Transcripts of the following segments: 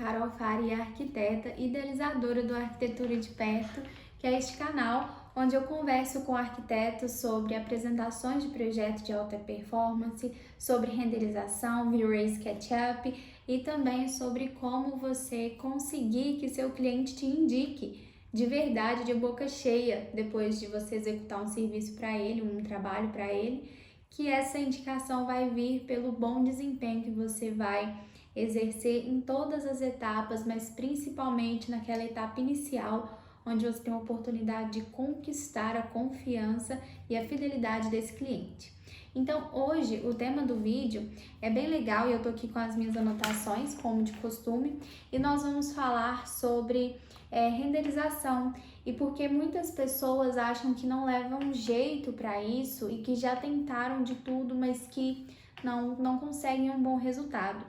Carol Faria, arquiteta, idealizadora do Arquitetura de Perto, que é este canal onde eu converso com arquitetos sobre apresentações de projetos de alta performance, sobre renderização, V-Ray SketchUp e também sobre como você conseguir que seu cliente te indique de verdade, de boca cheia, depois de você executar um serviço para ele, um trabalho para ele, que essa indicação vai vir pelo bom desempenho que você vai exercer em todas as etapas, mas principalmente naquela etapa inicial, onde você tem a oportunidade de conquistar a confiança e a fidelidade desse cliente. Então, hoje, o tema do vídeo é bem legal e eu tô aqui com as minhas anotações, como de costume, e nós vamos falar sobre renderização e porque muitas pessoas acham que não levam jeito para isso e que já tentaram de tudo, mas que não conseguem um bom resultado.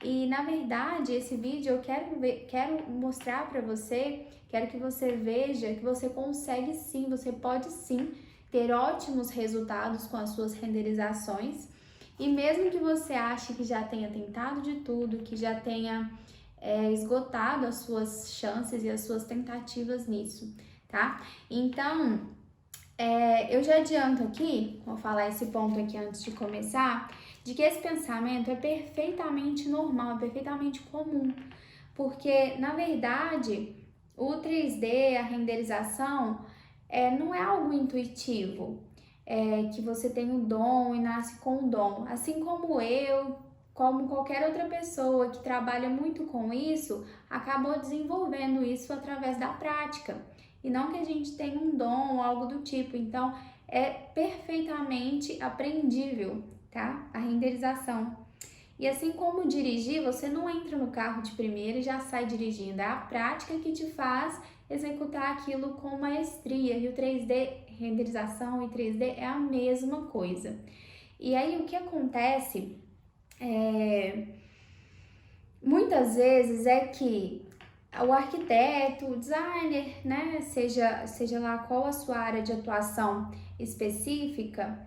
E na verdade, esse vídeo eu quero mostrar para você, quero que você veja que você consegue sim, você pode sim ter ótimos resultados com as suas renderizações. E mesmo que você ache que já tenha tentado de tudo, que já tenha esgotado as suas chances e as suas tentativas nisso, tá? Então, eu já adianto aqui, vou falar esse ponto aqui antes de começar, de que esse pensamento é perfeitamente normal, é perfeitamente comum, porque, na verdade, o 3D, a renderização, não é algo intuitivo, que você tem o dom e nasce com o dom. Assim como eu, como qualquer outra pessoa que trabalha muito com isso, acabou desenvolvendo isso através da prática. E não que a gente tenha um dom ou algo do tipo. Então, é perfeitamente aprendível, tá? A renderização. E assim como dirigir, você não entra no carro de primeira e já sai dirigindo. É a prática que te faz executar aquilo com maestria. E o 3D, renderização e 3D é a mesma coisa. E aí o que acontece muitas vezes é que o arquiteto, o designer, né, seja lá qual a sua área de atuação específica,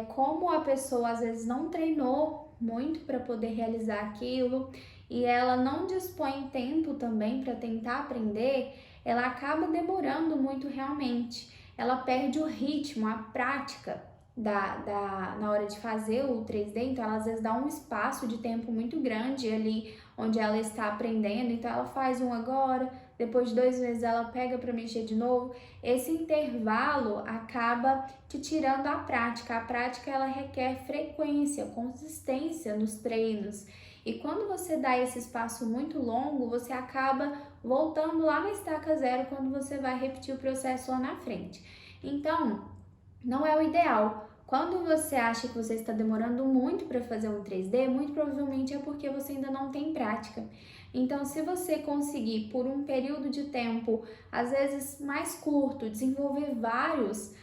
como a pessoa às vezes não treinou muito para poder realizar aquilo e ela não dispõe tempo também para tentar aprender, ela acaba demorando muito realmente. Ela perde o ritmo, a prática na hora de fazer o 3D, então ela às vezes dá um espaço de tempo muito grande ali onde ela está aprendendo, então ela faz um agora, depois de 2 meses ela pega para mexer de novo. Esse intervalo acaba te tirando a prática ela requer frequência, consistência nos treinos, e quando você dá esse espaço muito longo, você acaba voltando lá na estaca zero quando você vai repetir o processo lá na frente. Então, não é o ideal. Quando você acha que você está demorando muito para fazer um 3D, muito provavelmente é porque você ainda não tem prática. Então, se você conseguir, por um período de tempo, às vezes mais curto, desenvolver vários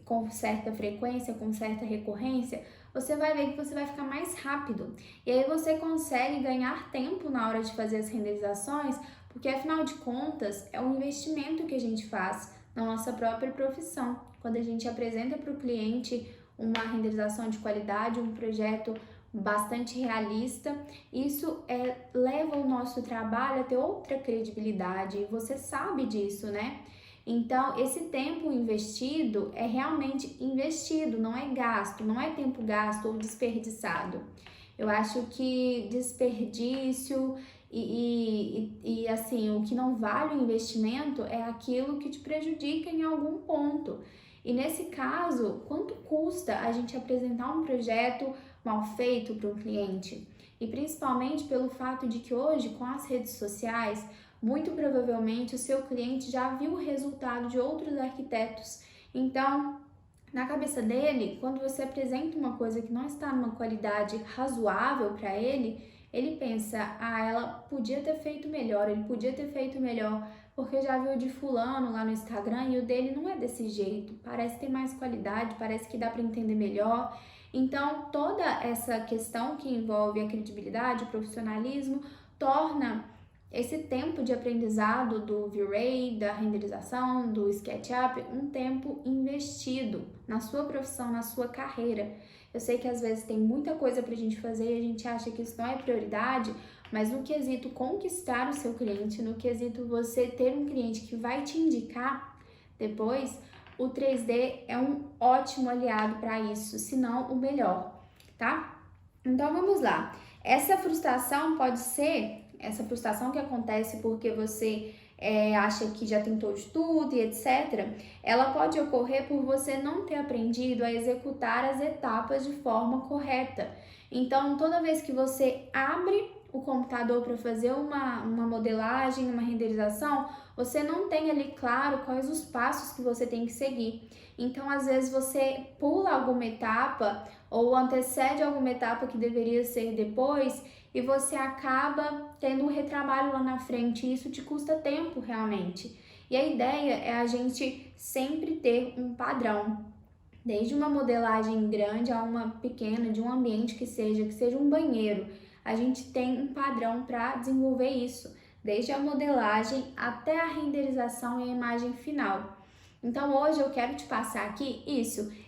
com certa frequência, com certa recorrência, você vai ver que você vai ficar mais rápido. E aí você consegue ganhar tempo na hora de fazer as renderizações, porque afinal de contas, é um investimento que a gente faz na nossa própria profissão. Quando a gente apresenta para o cliente uma renderização de qualidade, um projeto bastante realista, isso leva o nosso trabalho a ter outra credibilidade, e você sabe disso, né? Então, esse tempo investido é realmente investido, não é gasto, não é tempo gasto ou desperdiçado. Eu acho que desperdício e assim, o que não vale o investimento é aquilo que te prejudica em algum ponto. E nesse caso, quanto custa a gente apresentar um projeto mal feito para um cliente? E principalmente pelo fato de que hoje, com as redes sociais, muito provavelmente o seu cliente já viu o resultado de outros arquitetos. Então, na cabeça dele, quando você apresenta uma coisa que não está numa qualidade razoável para ele, ele pensa, ela podia ter feito melhor, ele podia ter feito melhor, porque já viu de fulano lá no Instagram e o dele não é desse jeito, parece ter mais qualidade, parece que dá para entender melhor. Então, toda essa questão que envolve a credibilidade, o profissionalismo, torna esse tempo de aprendizado do V-Ray, da renderização, do SketchUp, um tempo investido na sua profissão, na sua carreira. Eu sei que às vezes tem muita coisa pra gente fazer e a gente acha que isso não é prioridade, mas no quesito conquistar o seu cliente, no quesito você ter um cliente que vai te indicar depois, o 3D é um ótimo aliado para isso, se não o melhor, tá? Então vamos lá. Essa frustração pode ser, essa frustração que acontece porque você acha que já tentou de tudo e etc., ela pode ocorrer por você não ter aprendido a executar as etapas de forma correta. Então, toda vez que você abre o computador para fazer uma modelagem, uma renderização, você não tem ali claro quais os passos que você tem que seguir. Então, às vezes, você pula alguma etapa ou antecede alguma etapa que deveria ser depois e você acaba tendo um retrabalho lá na frente e isso te custa tempo realmente. E a ideia é a gente sempre ter um padrão, desde uma modelagem grande a uma pequena, de um ambiente que seja um banheiro. A gente tem um padrão para desenvolver isso, desde a modelagem até a renderização e a imagem final. Então hoje eu quero te passar aqui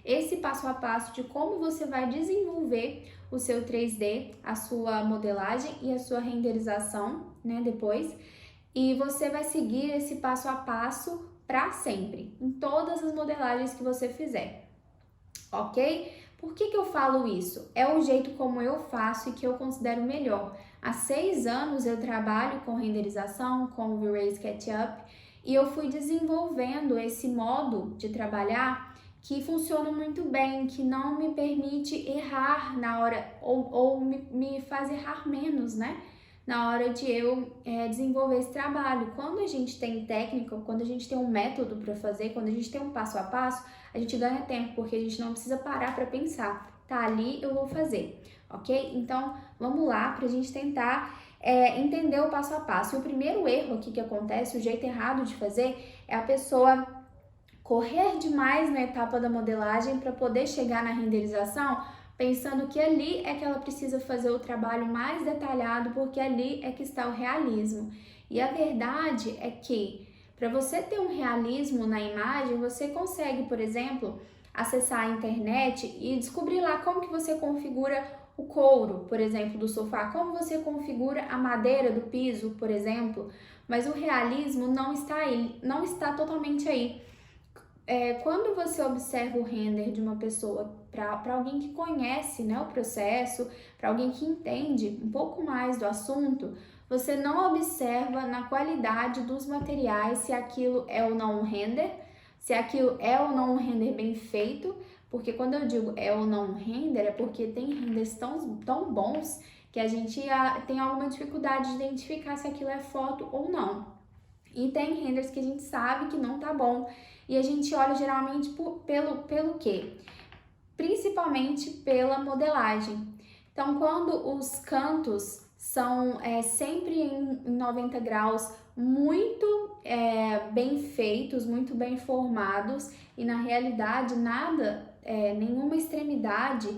esse passo a passo de como você vai desenvolver o seu 3D, a sua modelagem e a sua renderização, né, depois. E você vai seguir esse passo a passo para sempre, em todas as modelagens que você fizer, ok? Por que eu falo isso? É o jeito como eu faço e que eu considero melhor. Há 6 anos eu trabalho com renderização, com o V-Ray SketchUp, e eu fui desenvolvendo esse modo de trabalhar que funciona muito bem, que não me permite errar na hora, ou me faz errar menos, né? Na hora de eu desenvolver esse trabalho. Quando a gente tem técnica, quando a gente tem um método para fazer, quando a gente tem um passo a passo, a gente ganha tempo, porque a gente não precisa parar para pensar. Tá ali, eu vou fazer, ok? Então, vamos lá para a gente tentar entender o passo a passo. E o primeiro erro aqui que acontece, o jeito errado de fazer, é a pessoa correr demais na etapa da modelagem para poder chegar na renderização, pensando que ali é que ela precisa fazer o trabalho mais detalhado, porque ali é que está o realismo. E a verdade é que, para você ter um realismo na imagem, você consegue, por exemplo, acessar a internet e descobrir lá como que você configura o couro, por exemplo, do sofá, como você configura a madeira do piso, por exemplo, mas o realismo não está aí, não está totalmente aí. Quando você observa o render de uma pessoa, para alguém que conhece, né, o processo, para alguém que entende um pouco mais do assunto, você não observa na qualidade dos materiais se aquilo é ou não um render, se aquilo é ou não um render bem feito, porque quando eu digo é ou não um render, é porque tem renders tão bons que a gente tem alguma dificuldade de identificar se aquilo é foto ou não. E tem renders que a gente sabe que não tá bom. E a gente olha geralmente pelo quê? Principalmente pela modelagem. Então, quando os cantos são sempre em 90 graus, muito bem feitos, muito bem formados, e na realidade nada, nenhuma extremidade,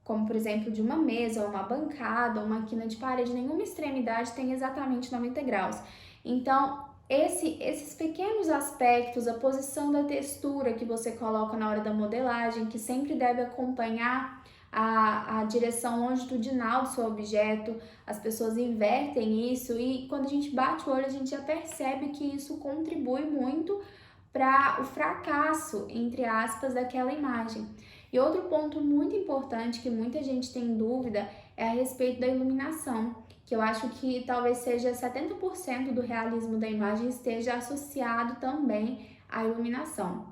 como por exemplo de uma mesa, uma bancada, uma quina de parede, nenhuma extremidade tem exatamente 90 graus. Então, esses pequenos aspectos, a posição da textura que você coloca na hora da modelagem, que sempre deve acompanhar a direção longitudinal do seu objeto, as pessoas invertem isso e quando a gente bate o olho a gente já percebe que isso contribui muito para o fracasso, entre aspas, daquela imagem. E outro ponto muito importante que muita gente tem dúvida é a respeito da iluminação, que eu acho que talvez seja 70% do realismo da imagem esteja associado também à iluminação.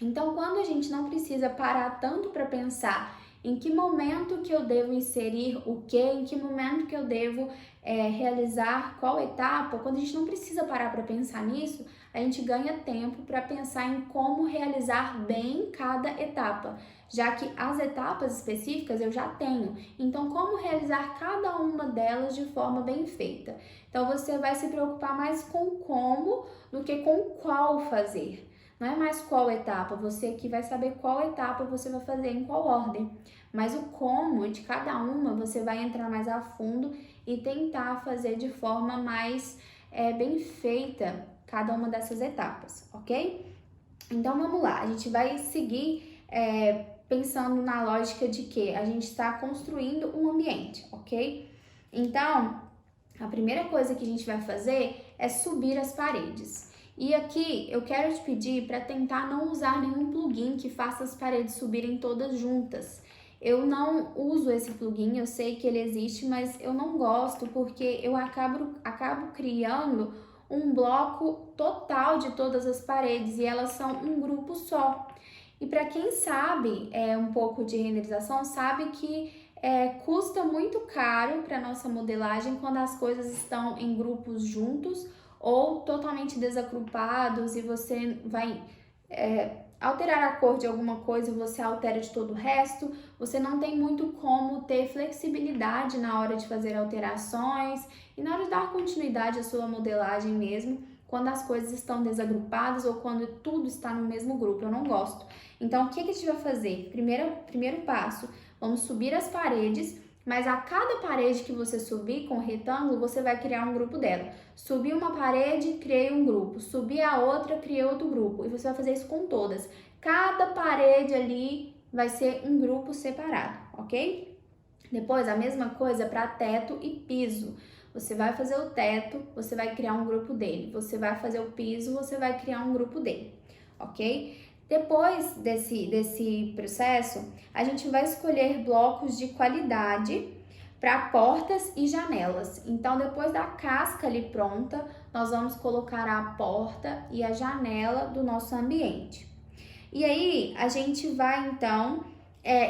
Então, quando a gente não precisa parar tanto para pensar em que momento que eu devo inserir o que, em que momento que eu devo realizar qual etapa, quando a gente não precisa parar para pensar nisso, a gente ganha tempo para pensar em como realizar bem cada etapa, já que as etapas específicas eu já tenho. Então, como realizar cada uma delas de forma bem feita? Então, você vai se preocupar mais com como do que com qual fazer. Não é mais qual etapa, você que vai saber qual etapa você vai fazer em qual ordem. Mas o como de cada uma você vai entrar mais a fundo e tentar fazer de forma mais bem feita cada uma dessas etapas, ok? Então vamos lá, a gente vai seguir pensando na lógica de que a gente está construindo um ambiente, ok? Então, a primeira coisa que a gente vai fazer é subir as paredes. E aqui eu quero te pedir para tentar não usar nenhum plugin que faça as paredes subirem todas juntas. Eu não uso esse plugin, eu sei que ele existe, mas eu não gosto porque eu acabo criando um bloco total de todas as paredes e elas são um grupo só. E para quem sabe um pouco de renderização, sabe que custa muito caro para nossa modelagem quando as coisas estão em grupos juntos ou totalmente desagrupados e você vai alterar a cor de alguma coisa e você altera de todo o resto. Você não tem muito como ter flexibilidade na hora de fazer alterações e na hora de dar continuidade à sua modelagem mesmo, quando as coisas estão desagrupadas ou quando tudo está no mesmo grupo. Eu não gosto. Então, o que a gente vai fazer? Primeiro passo, vamos subir as paredes, mas a cada parede que você subir com o retângulo, você vai criar um grupo dela. Subi uma parede, criei um grupo. Subi a outra, criei outro grupo. E você vai fazer isso com todas. Cada parede ali vai ser um grupo separado, ok? Depois, a mesma coisa para teto e piso. Você vai fazer o teto, você vai criar um grupo dele. Você vai fazer o piso, você vai criar um grupo dele, ok? Depois desse processo, a gente vai escolher blocos de qualidade para portas e janelas. Então, depois da casca ali pronta, nós vamos colocar a porta e a janela do nosso ambiente. E aí, a gente vai então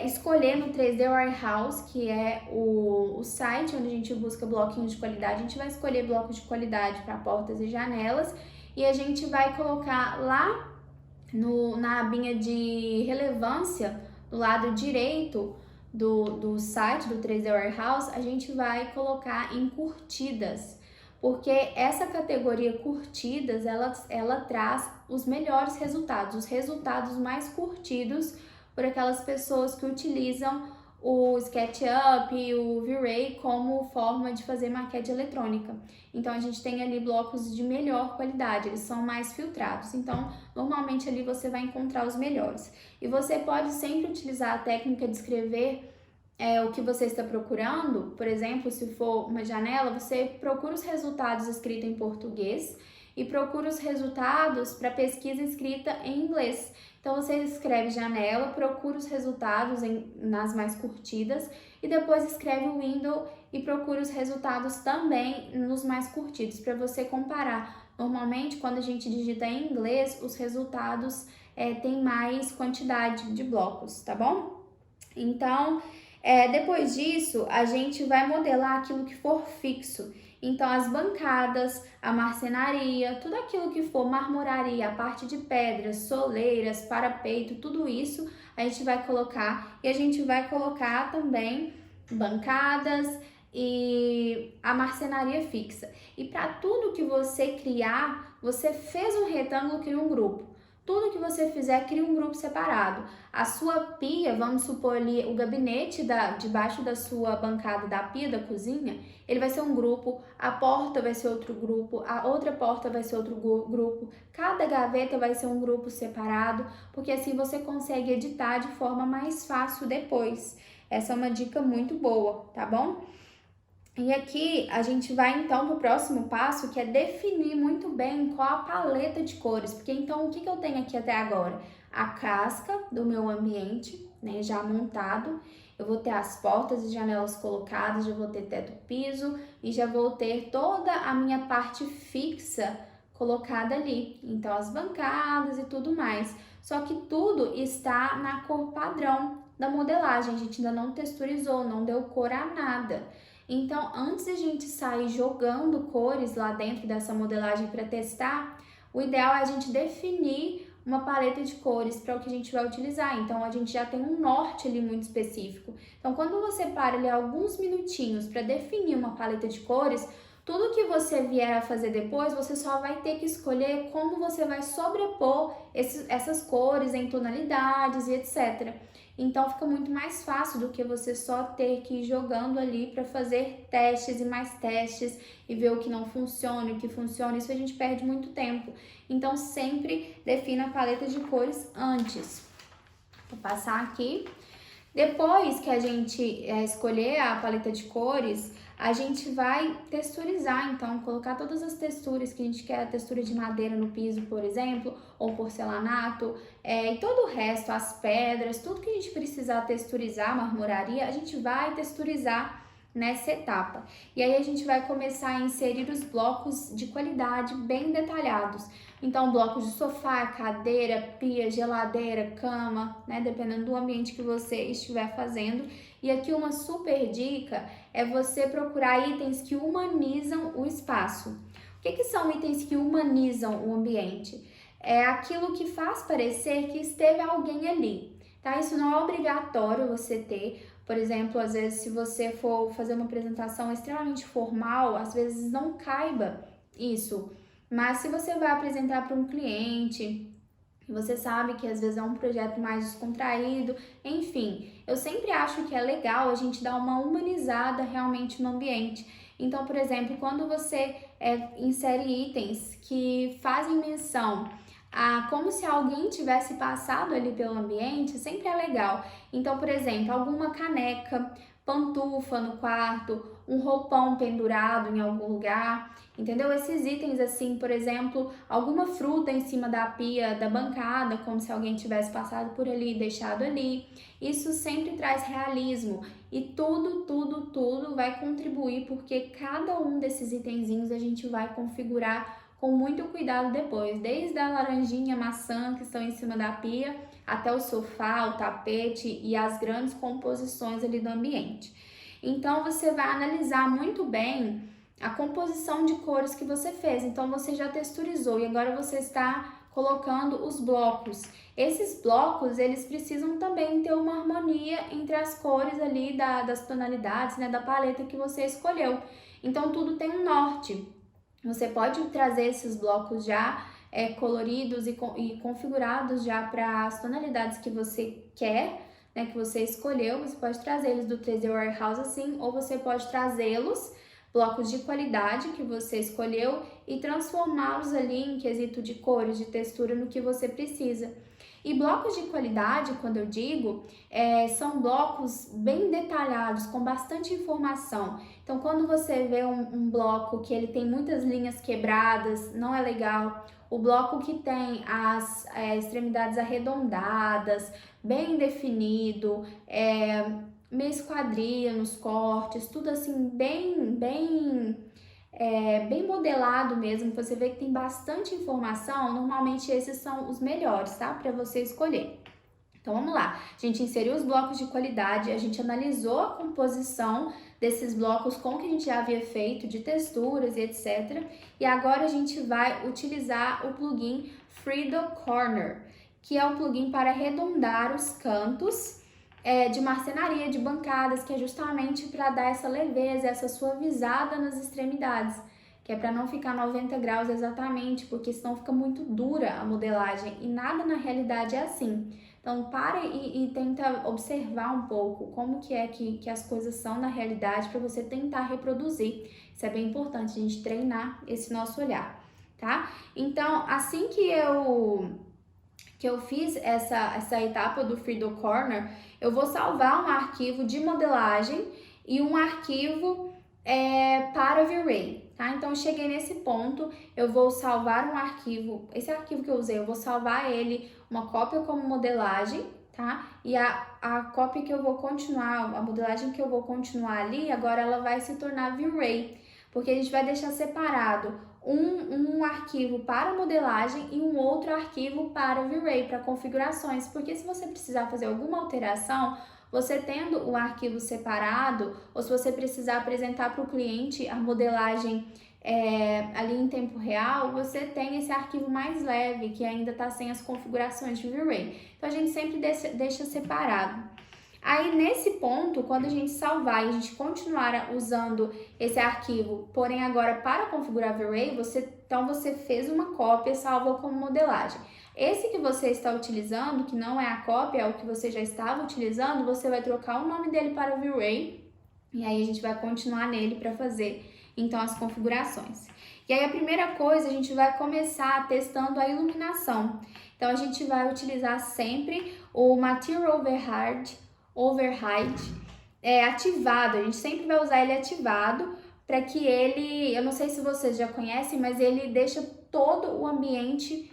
escolher no 3D Warehouse, que é o site onde a gente busca bloquinhos de qualidade. A gente vai escolher blocos de qualidade para portas e janelas e a gente vai colocar lá na abinha de relevância, do lado direito do site do 3D Warehouse, a gente vai colocar em curtidas, porque essa categoria curtidas, ela traz os melhores resultados, os resultados mais curtidos por aquelas pessoas que utilizam o SketchUp e o V-Ray como forma de fazer maquete eletrônica. Então, a gente tem ali blocos de melhor qualidade, eles são mais filtrados. Então, normalmente ali você vai encontrar os melhores. E você pode sempre utilizar a técnica de escrever o que você está procurando. Por exemplo, se for uma janela, você procura os resultados escritos em português e procura os resultados para pesquisa escrita em inglês. Então, você escreve janela, procura os resultados nas mais curtidas e depois escreve o window e procura os resultados também nos mais curtidos, para você comparar. Normalmente, quando a gente digita em inglês, os resultados têm mais quantidade de blocos, tá bom? Então, depois disso, a gente vai modelar aquilo que for fixo. Então, as bancadas, a marcenaria, tudo aquilo que for marmoraria, a parte de pedras, soleiras, parapeito, tudo isso a gente vai colocar. E a gente vai colocar também bancadas e a marcenaria fixa. E para tudo que você criar, você fez um retângulo, cria um grupo. Tudo que você fizer, cria um grupo separado. A sua pia, vamos supor ali, o gabinete debaixo da sua bancada da pia da cozinha, ele vai ser um grupo, a porta vai ser outro grupo, a outra porta vai ser outro grupo, cada gaveta vai ser um grupo separado, porque assim você consegue editar de forma mais fácil depois. Essa é uma dica muito boa, tá bom? E aqui a gente vai então para o próximo passo, que é definir muito bem qual a paleta de cores, porque então o que eu tenho aqui até agora? A casca do meu ambiente, né, já montado, eu vou ter as portas e janelas colocadas, já vou ter teto piso e já vou ter toda a minha parte fixa colocada ali, então as bancadas e tudo mais. Só que tudo está na cor padrão da modelagem, a gente ainda não texturizou, não deu cor a nada. Então, antes de a gente sair jogando cores lá dentro dessa modelagem para testar, o ideal é a gente definir uma paleta de cores para o que a gente vai utilizar. Então, a gente já tem um norte ali muito específico. Então, quando você para ali alguns minutinhos para definir uma paleta de cores, tudo que você vier a fazer depois, você só vai ter que escolher como você vai sobrepor essas cores em tonalidades e etc. Então fica muito mais fácil do que você só ter que ir jogando ali para fazer testes e mais testes e ver o que não funciona, o que funciona. Isso a gente perde muito tempo. Então sempre defina a paleta de cores antes. Vou passar aqui. Depois que a gente escolher a paleta de cores, a gente vai texturizar, então, colocar todas as texturas que a gente quer, a textura de madeira no piso, por exemplo, ou porcelanato, e todo o resto, as pedras, tudo que a gente precisar texturizar, marmoraria, a gente vai texturizar nessa etapa. E aí a gente vai começar a inserir os blocos de qualidade bem detalhados. Então, blocos de sofá, cadeira, pia, geladeira, cama, né? Dependendo do ambiente que você estiver fazendo. E aqui uma super dica é você procurar itens que humanizam o espaço. O que são itens que humanizam o ambiente? É aquilo que faz parecer que esteve alguém ali, tá? Isso não é obrigatório você ter. Por exemplo, às vezes, se você for fazer uma apresentação extremamente formal, às vezes não caiba isso. Mas se você vai apresentar para um cliente, você sabe que às vezes é um projeto mais descontraído, enfim, eu sempre acho que é legal a gente dar uma humanizada realmente no ambiente. Então, por exemplo, quando você insere itens que fazem menção como se alguém tivesse passado ali pelo ambiente, sempre é legal. Então, por exemplo, alguma caneca, pantufa no quarto, um roupão pendurado em algum lugar, entendeu? Esses itens assim, por exemplo, alguma fruta em cima da pia da bancada, como se alguém tivesse passado por ali e deixado ali. Isso sempre traz realismo e tudo vai contribuir, porque cada um desses itenzinhos a gente vai configurar com muito cuidado depois, desde a laranjinha, maçã que estão em cima da pia, até o sofá, o tapete e as grandes composições ali do ambiente. Então você vai analisar muito bem a composição de cores que você fez. Então você já texturizou e agora você está colocando os blocos. Esses blocos, eles precisam também ter uma harmonia entre as cores ali das tonalidades, né, da paleta que você escolheu. Então tudo tem um norte. Você pode trazer esses blocos já coloridos e configurados já para as tonalidades que você quer, né, que você escolheu. Você pode trazer eles do 3D Warehouse assim, ou você pode trazê-los, blocos de qualidade que você escolheu, e transformá-los ali em quesito de cores, de textura, no que você precisa. E blocos de qualidade, quando eu digo, são blocos bem detalhados, com bastante informação. Então, quando você vê um bloco que ele tem muitas linhas quebradas, não é legal. O bloco que tem as extremidades arredondadas, bem definido, meio esquadria nos cortes, tudo assim bem modelado mesmo, você vê que tem bastante informação. Normalmente esses são os melhores, tá? Para você escolher. Então vamos lá, a gente inseriu os blocos de qualidade, a gente analisou a composição desses blocos com o que a gente já havia feito, de texturas e etc. E agora a gente vai utilizar o plugin Frido Corner, que é o plugin para arredondar os cantos de marcenaria, de bancadas, que é justamente para dar essa leveza, essa suavizada nas extremidades, que é para não ficar 90 graus exatamente, porque senão fica muito dura a modelagem e nada na realidade é assim. Então para e tenta observar um pouco como que é que as coisas são na realidade, para você tentar reproduzir. Isso é bem importante, a gente treinar esse nosso olhar, tá? Então, assim que eu fiz essa etapa do Frido Corner, eu vou salvar um arquivo de modelagem e um arquivo para V-Ray, tá? Então, eu cheguei nesse ponto, eu vou salvar um arquivo, esse arquivo que eu usei, eu vou salvar ele, uma cópia como modelagem, tá? E a cópia que eu vou continuar, a modelagem que eu vou continuar ali, agora ela vai se tornar V-Ray, porque a gente vai deixar separado um arquivo para modelagem e um outro arquivo para V-Ray, para configurações, porque se você precisar fazer alguma alteração, você tendo o arquivo separado, ou se você precisar apresentar para o cliente a modelagem ali em tempo real, você tem esse arquivo mais leve, que ainda está sem as configurações de V-Ray. Então a gente sempre deixa separado. Aí nesse ponto, quando a gente salvar e a gente continuar usando esse arquivo, porém agora para configurar V-Ray, então você fez uma cópia, salvou como modelagem. Esse que você está utilizando, que não é a cópia, é o que você já estava utilizando, você vai trocar o nome dele para V-Ray e aí a gente vai continuar nele para fazer então as configurações. E aí a primeira coisa, a gente vai começar testando a iluminação. Então a gente vai utilizar sempre o Material Override, ativado, a gente sempre vai usar ele ativado para que ele, eu não sei se vocês já conhecem, mas ele deixa todo o ambiente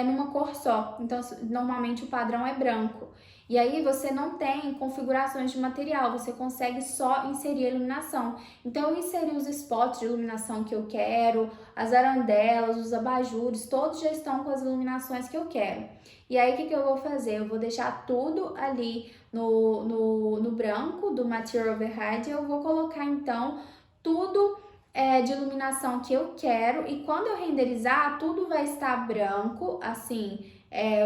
numa cor só. Então, normalmente o padrão é branco. E aí você não tem configurações de material, você consegue só inserir a iluminação. Então, eu inseri os spots de iluminação que eu quero, as arandelas, os abajures, todos já estão com as iluminações que eu quero. E aí, o que eu vou fazer? Eu vou deixar tudo ali no branco do Material Override e eu vou colocar, então, tudo de iluminação que eu quero, e quando eu renderizar, tudo vai estar branco, assim,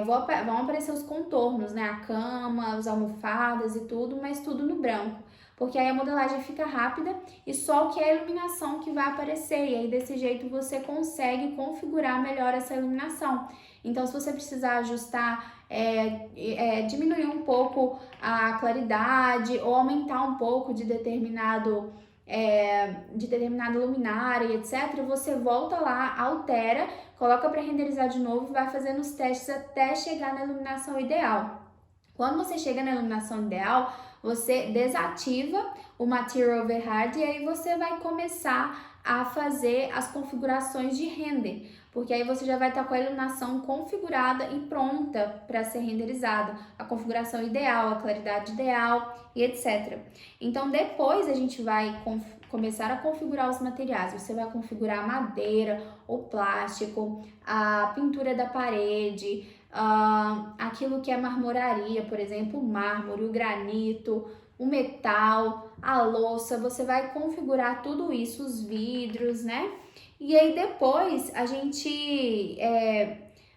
vão aparecer os contornos, né, a cama, as almofadas e tudo, mas tudo no branco, porque aí a modelagem fica rápida e só o que é a iluminação que vai aparecer, e aí desse jeito você consegue configurar melhor essa iluminação. Então, se você precisar ajustar, diminuir um pouco a claridade ou aumentar um pouco de determinada luminária, etc., você volta lá, altera, coloca para renderizar de novo e vai fazendo os testes até chegar na iluminação ideal. Quando você chega na iluminação ideal, você desativa o Material Override e aí você vai começar a fazer as configurações de render, porque aí você já vai estar com a iluminação configurada e pronta para ser renderizada, a configuração ideal, a claridade ideal e etc. Então, depois a gente vai começar a configurar os materiais. Você vai configurar a madeira, o plástico, a pintura da parede, aquilo que é marmoraria, por exemplo, o mármore, o granito, o metal, a louça. Você vai configurar tudo isso, os vidros, né? E aí depois a gente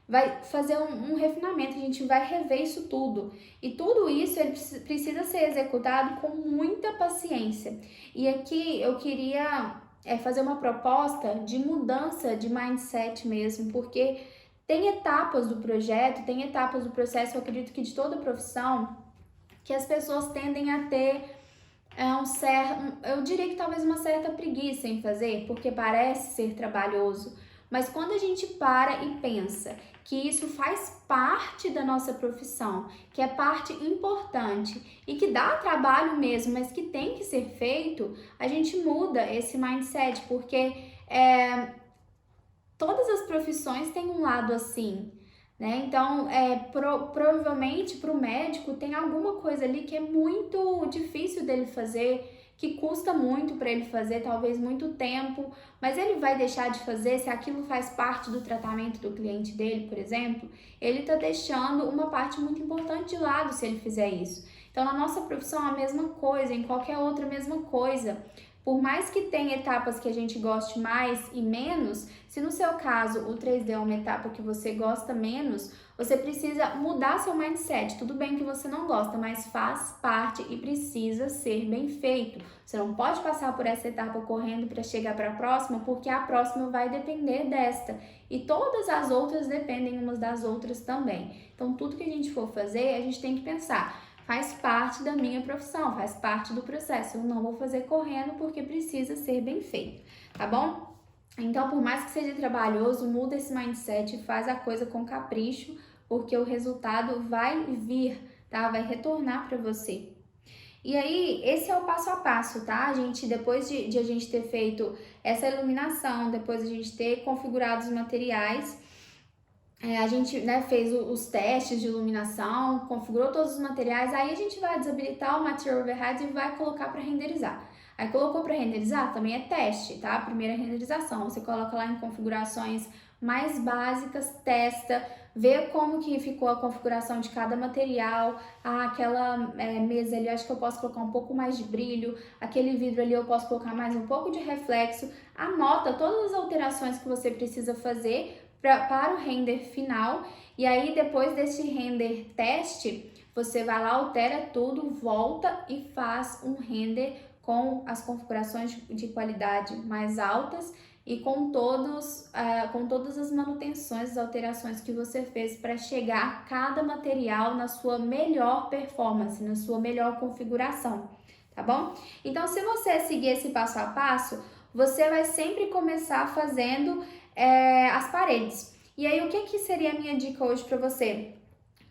vai fazer um refinamento, a gente vai rever isso tudo. E tudo isso ele precisa ser executado com muita paciência. E aqui eu queria fazer uma proposta de mudança de mindset mesmo, porque tem etapas do projeto, tem etapas do processo, eu acredito que de toda profissão, que as pessoas tendem a ter eu diria que talvez uma certa preguiça em fazer, porque parece ser trabalhoso, mas quando a gente para e pensa que isso faz parte da nossa profissão, que é parte importante e que dá trabalho mesmo, mas que tem que ser feito, a gente muda esse mindset, porque todas as profissões têm um lado assim, né? Então, provavelmente para o médico tem alguma coisa ali que é muito difícil dele fazer, que custa muito para ele fazer, talvez muito tempo, mas ele vai deixar de fazer se aquilo faz parte do tratamento do cliente dele, por exemplo. Ele está deixando uma parte muito importante de lado se ele fizer isso. Então, na nossa profissão, a mesma coisa, em qualquer outra, a mesma coisa. Por mais que tenha etapas que a gente goste mais e menos, se no seu caso o 3D é uma etapa que você gosta menos, você precisa mudar seu mindset. Tudo bem que você não gosta, mas faz parte e precisa ser bem feito. Você não pode passar por essa etapa correndo para chegar para a próxima, porque a próxima vai depender desta. E todas as outras dependem umas das outras também. Então, tudo que a gente for fazer, a gente tem que pensar: faz parte da minha profissão, faz parte do processo. Eu não vou fazer correndo porque precisa ser bem feito, tá bom? Então, por mais que seja trabalhoso, muda esse mindset, faz a coisa com capricho, porque o resultado vai vir, tá? Vai retornar para você. E aí, esse é o passo a passo, tá? A gente, depois de a gente ter feito essa iluminação, depois de a gente ter configurado os materiais, a gente, né, fez os testes de iluminação, configurou todos os materiais, aí a gente vai desabilitar o Material Override e vai colocar para renderizar. Aí colocou para renderizar, também é teste, tá? Primeira renderização, você coloca lá em configurações mais básicas, testa, vê como que ficou a configuração de cada material. Aquela mesa ali, acho que eu posso colocar um pouco mais de brilho, aquele vidro ali eu posso colocar mais um pouco de reflexo. Anota todas as alterações que você precisa fazer para o render final, e aí depois desse render teste, você vai lá, altera tudo, volta e faz um render com as configurações de qualidade mais altas e com todas as manutenções, as alterações que você fez para chegar cada material na sua melhor performance, na sua melhor configuração, tá bom? Então, se você seguir esse passo a passo, você vai sempre começar fazendo as paredes. E aí, o que seria a minha dica hoje para você?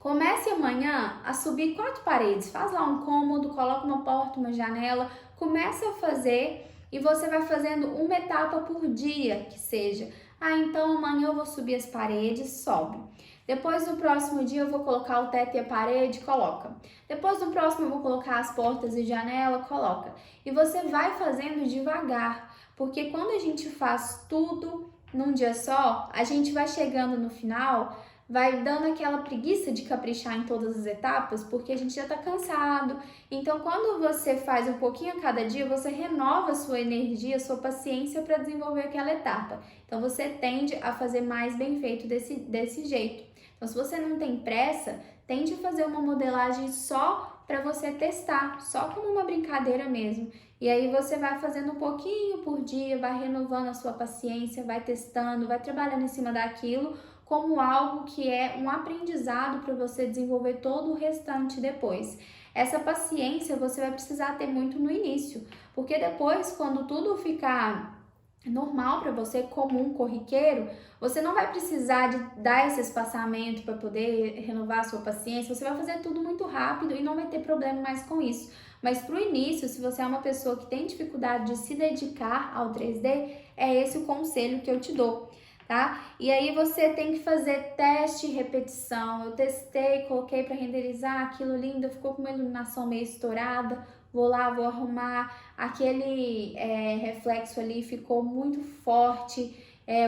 Comece amanhã a subir 4 paredes, faz lá um cômodo, coloca uma porta, uma janela, começa a fazer e você vai fazendo uma etapa por dia, que seja. Então amanhã eu vou subir as paredes, sobe. Depois no próximo dia eu vou colocar o teto e a parede, coloca. Depois no próximo eu vou colocar as portas e janela, coloca. E você vai fazendo devagar, porque quando a gente faz tudo num dia só, a gente vai chegando no final, vai dando aquela preguiça de caprichar em todas as etapas, porque a gente já tá cansado. Então, quando você faz um pouquinho a cada dia, você renova a sua energia, a sua paciência para desenvolver aquela etapa. Então, você tende a fazer mais bem feito desse jeito. Então, se você não tem pressa, tente a fazer uma modelagem só para você testar, só como uma brincadeira mesmo. E aí você vai fazendo um pouquinho por dia, vai renovando a sua paciência, vai testando, vai trabalhando em cima daquilo como algo que é um aprendizado para você desenvolver todo o restante depois. Essa paciência você vai precisar ter muito no início, porque depois, quando tudo ficar normal para você, comum, corriqueiro, você não vai precisar de dar esse espaçamento para poder renovar a sua paciência, você vai fazer tudo muito rápido e não vai ter problema mais com isso. Mas para o início, se você é uma pessoa que tem dificuldade de se dedicar ao 3D, é esse o conselho que eu te dou. Tá? E aí você tem que fazer teste e repetição. Eu testei, coloquei para renderizar, aquilo lindo, ficou com uma iluminação meio estourada. Vou lá, vou arrumar, aquele reflexo ali ficou muito forte.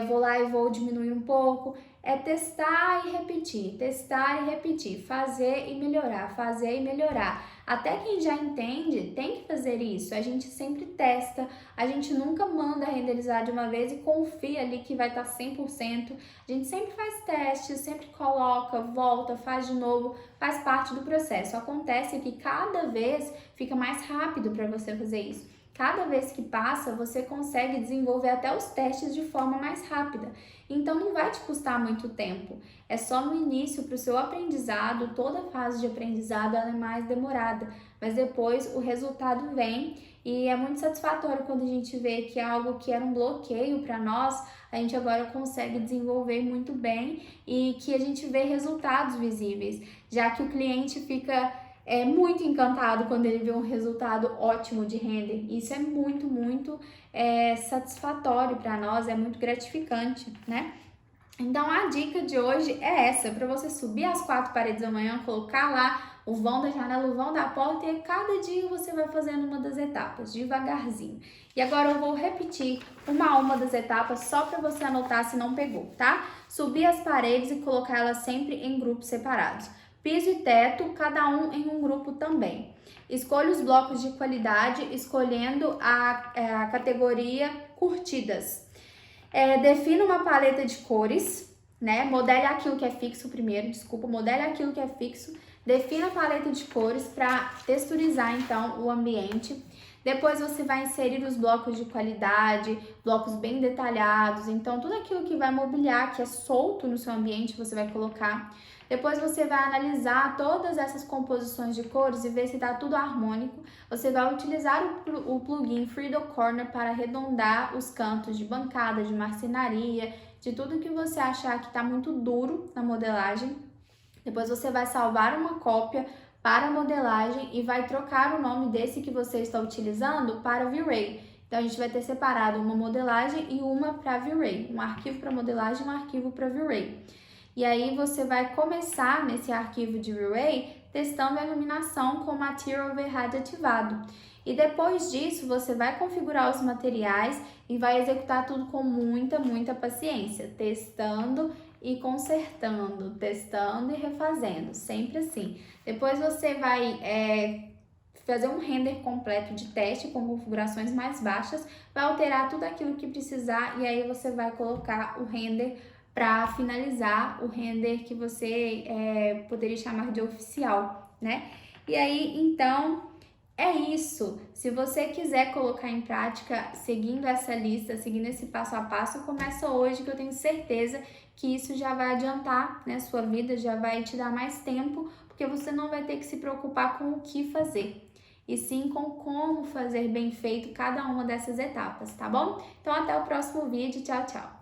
Vou lá e vou diminuir um pouco. É testar e repetir, fazer e melhorar, fazer e melhorar. Até quem já entende tem que fazer isso. A gente sempre testa, a gente nunca manda renderizar de uma vez e confia ali que vai estar 100%. A gente sempre faz testes, sempre coloca, volta, faz de novo, faz parte do processo. Acontece que cada vez fica mais rápido para você fazer isso. Cada vez que passa, você consegue desenvolver até os testes de forma mais rápida. Então, não vai te custar muito tempo. É só no início para o seu aprendizado, toda fase de aprendizado ela é mais demorada. Mas depois o resultado vem e é muito satisfatório quando a gente vê que algo que era um bloqueio para nós, a gente agora consegue desenvolver muito bem e que a gente vê resultados visíveis, já que o cliente fica muito encantado quando ele vê um resultado ótimo de render. Isso é muito satisfatório para nós, é muito gratificante, né? Então a dica de hoje é essa, para você subir as 4 paredes amanhã, colocar lá o vão da janela, o vão da porta e cada dia você vai fazendo uma das etapas, devagarzinho. E agora eu vou repetir uma a uma das etapas só para você anotar se não pegou, tá? Subir as paredes e colocar elas sempre em grupos separados. Piso e teto, cada um em um grupo também. Escolha os blocos de qualidade, escolhendo a categoria curtidas. Defina uma paleta de cores, né? Modele aquilo que é fixo primeiro, modele aquilo que é fixo. Defina a paleta de cores para texturizar, então, o ambiente. Depois você vai inserir os blocos de qualidade, blocos bem detalhados. Então, tudo aquilo que vai mobiliar, que é solto no seu ambiente, você vai colocar. Depois você vai analisar todas essas composições de cores e ver se está tudo harmônico. Você vai utilizar o plugin Freedom Corner para arredondar os cantos de bancada, de marcenaria, de tudo que você achar que está muito duro na modelagem. Depois você vai salvar uma cópia para a modelagem e vai trocar o nome desse que você está utilizando para V-Ray. Então a gente vai ter separado uma modelagem e uma para V-Ray, um arquivo para modelagem e um arquivo para V-Ray. E aí você vai começar nesse arquivo de V-Ray testando a iluminação com o Material Override ativado. E depois disso você vai configurar os materiais e vai executar tudo com muita paciência, testando e consertando, testando e refazendo, sempre assim. Depois você vai fazer um render completo de teste com configurações mais baixas, vai alterar tudo aquilo que precisar e aí você vai colocar o render para finalizar o render que você poderia chamar de oficial, né? E aí, então, é isso. Se você quiser colocar em prática, seguindo essa lista, seguindo esse passo a passo, começa hoje, que eu tenho certeza que isso já vai adiantar, né, sua vida, já vai te dar mais tempo, porque você não vai ter que se preocupar com o que fazer, e sim com como fazer bem feito cada uma dessas etapas, tá bom? Então, até o próximo vídeo. Tchau, tchau!